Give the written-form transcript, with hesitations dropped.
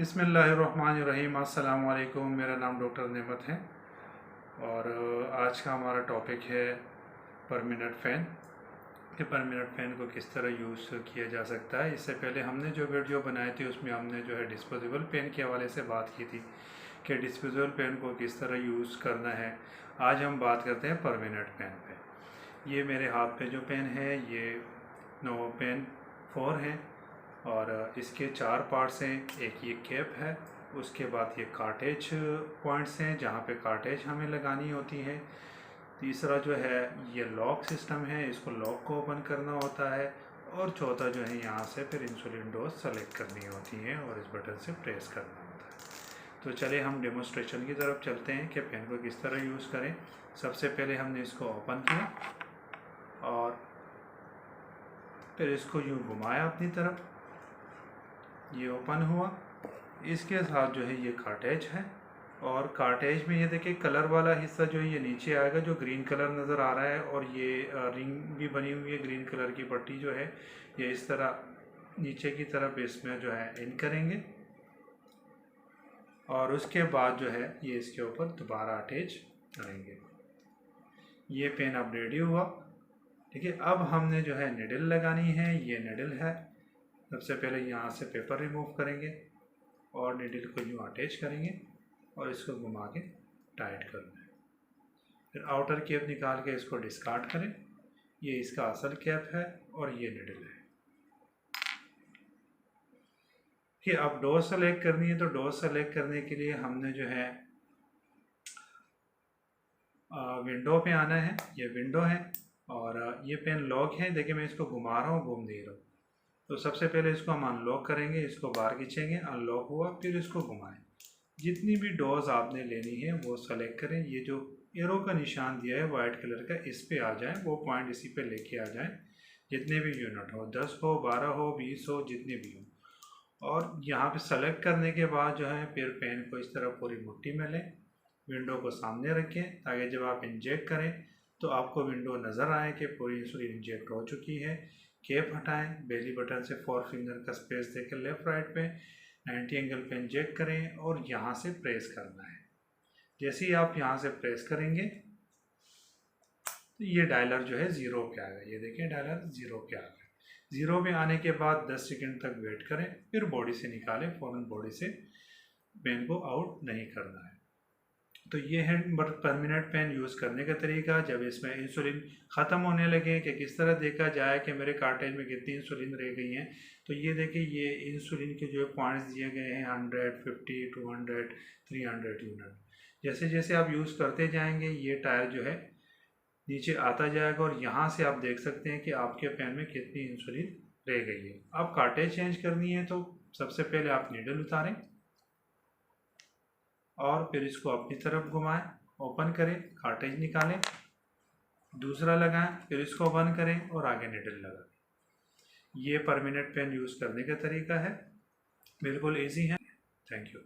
बिस्मिल्लाहिर्रहमानिर्रहीम। अस्सलाम वालेकुम। मेरा नाम डॉक्टर नेमत है और आज का हमारा टॉपिक है परमानेंट फ़ैन कि परमानेंट फ़ैन को किस तरह यूज़ किया जा सकता है। इससे पहले हमने जो वीडियो बनाई थी उसमें हमने जो है डिस्पोजेबल पेन के हवाले से बात की थी कि डिस्पोजेबल पेन को किस तरह यूज़ करना है। आज हम बात करते हैं परमानेंट पेन पे। ये मेरे हाथ पे जो पेन है ये नोवो पेन 4 है और इसके 4 पार्ट्स हैं। एक ये कैप है, उसके बाद ये कार्टेज पॉइंट्स हैं जहाँ पे कार्टेज हमें लगानी होती है। तीसरा जो है ये लॉक सिस्टम है, इसको लॉक को ओपन करना होता है। और चौथा जो है यहाँ से फिर इंसुलिन डोज सेलेक्ट करनी होती है और इस बटन से प्रेस करना होता है। तो चलिए हम डेमोस्ट्रेशन की तरफ चलते हैं कि पेन को किस तरह यूज़ करें। सबसे पहले हमने इसको ओपन किया और फिर इसको यूँ घुमाया अपनी तरफ, ये ओपन हुआ। इसके साथ जो है ये कार्टेज है और कार्टेज में ये देखिए कलर वाला हिस्सा जो है ये नीचे आएगा, जो ग्रीन कलर नज़र आ रहा है। और ये रिंग भी बनी हुई है, ग्रीन कलर की पट्टी जो है ये इस तरह नीचे की तरफ इसमें जो है इन करेंगे और उसके बाद जो है ये इसके ऊपर दोबारा अटैच करेंगे। ये पेन अब रेडी हुआ। ठीक है, अब हमने जो है निडल लगानी है। ये निडल है। सबसे पहले यहाँ से पेपर रिमूव करेंगे और निडल को यूँ अटैच करेंगे और इसको घुमा के टाइट करना है। फिर आउटर कैप निकाल के इसको डिस्कार्ड करें। ये इसका असल कैप है और ये निडल है। कि अब डोज सेलेक्ट करनी है, तो डोज सेलेक्ट करने के लिए हमने जो है विंडो पे आना है। ये विंडो है और ये पेन लॉक है। देखिए मैं इसको घुमा रहा हूँ, घूम नहीं रहा हूँ। तो सबसे पहले इसको हम अनलॉक करेंगे, इसको बाहर खींचेंगे, अनलॉक हुआ, फिर इसको घुमाएं। जितनी भी डोज आपने लेनी है वो सेलेक्ट करें। ये जो एरो का निशान दिया है वाइट कलर का, इस पे आ जाए, वो पॉइंट इसी पे लेके आ जाए। जितने भी यूनिट हो, 10 हो, 12 हो, 20 हो, जितने भी हो। और यहाँ पे सेलेक्ट करने के बाद जो है फिर पेन को इस तरह पूरी मुट्ठी में लें, विंडो को सामने रखें ताकि जब आप इंजेक्ट करें तो आपको विंडो नज़र आए कि पूरी इंसुलिन इंजेक्ट हो चुकी है। कैप हटाएं, बेली बटन से 4 फिंगर का स्पेस देकर लेफ़्ट राइट पे 90 एंगल पे इंजेक्ट करें और यहाँ से प्रेस करना है। जैसे ही आप यहाँ से प्रेस करेंगे तो ये डायलर जो है 0 पे आएगा। ये देखिए डायलर 0 पे आ गया। 0 पे आने के बाद 10 सेकंड तक वेट करें, फिर बॉडी से निकालें। फ़ौरन बॉडी से पेन को आउट नहीं करना है। तो ये है परमानेंट पेन यूज़ करने का तरीका। जब इसमें इंसुलिन ख़त्म होने लगे कि किस तरह देखा जाए कि मेरे कार्टेज में कितनी इंसुलिन रह गई हैं, तो ये देखिए ये इंसुलिन के जो पॉइंट्स दिए गए हैं 100, 50, 200, 300 यूनिट। जैसे जैसे आप यूज़ करते जाएंगे ये टायर जो है नीचे आता जाएगा और यहाँ से आप देख सकते हैं कि आपके पेन में कितनी इंसुलिन रह गई है। अब कार्टेज चेंज करनी है तो सबसे पहले आप नीडल उतारें और फिर इसको अपनी तरफ घुमाएं, ओपन करें, कार्टेज निकालें, दूसरा लगाएं, फिर इसको बंद करें और आगे निडल लगाएं। ये परमानेंट पेन यूज़ करने का तरीका है, बिल्कुल इजी है। Thank you.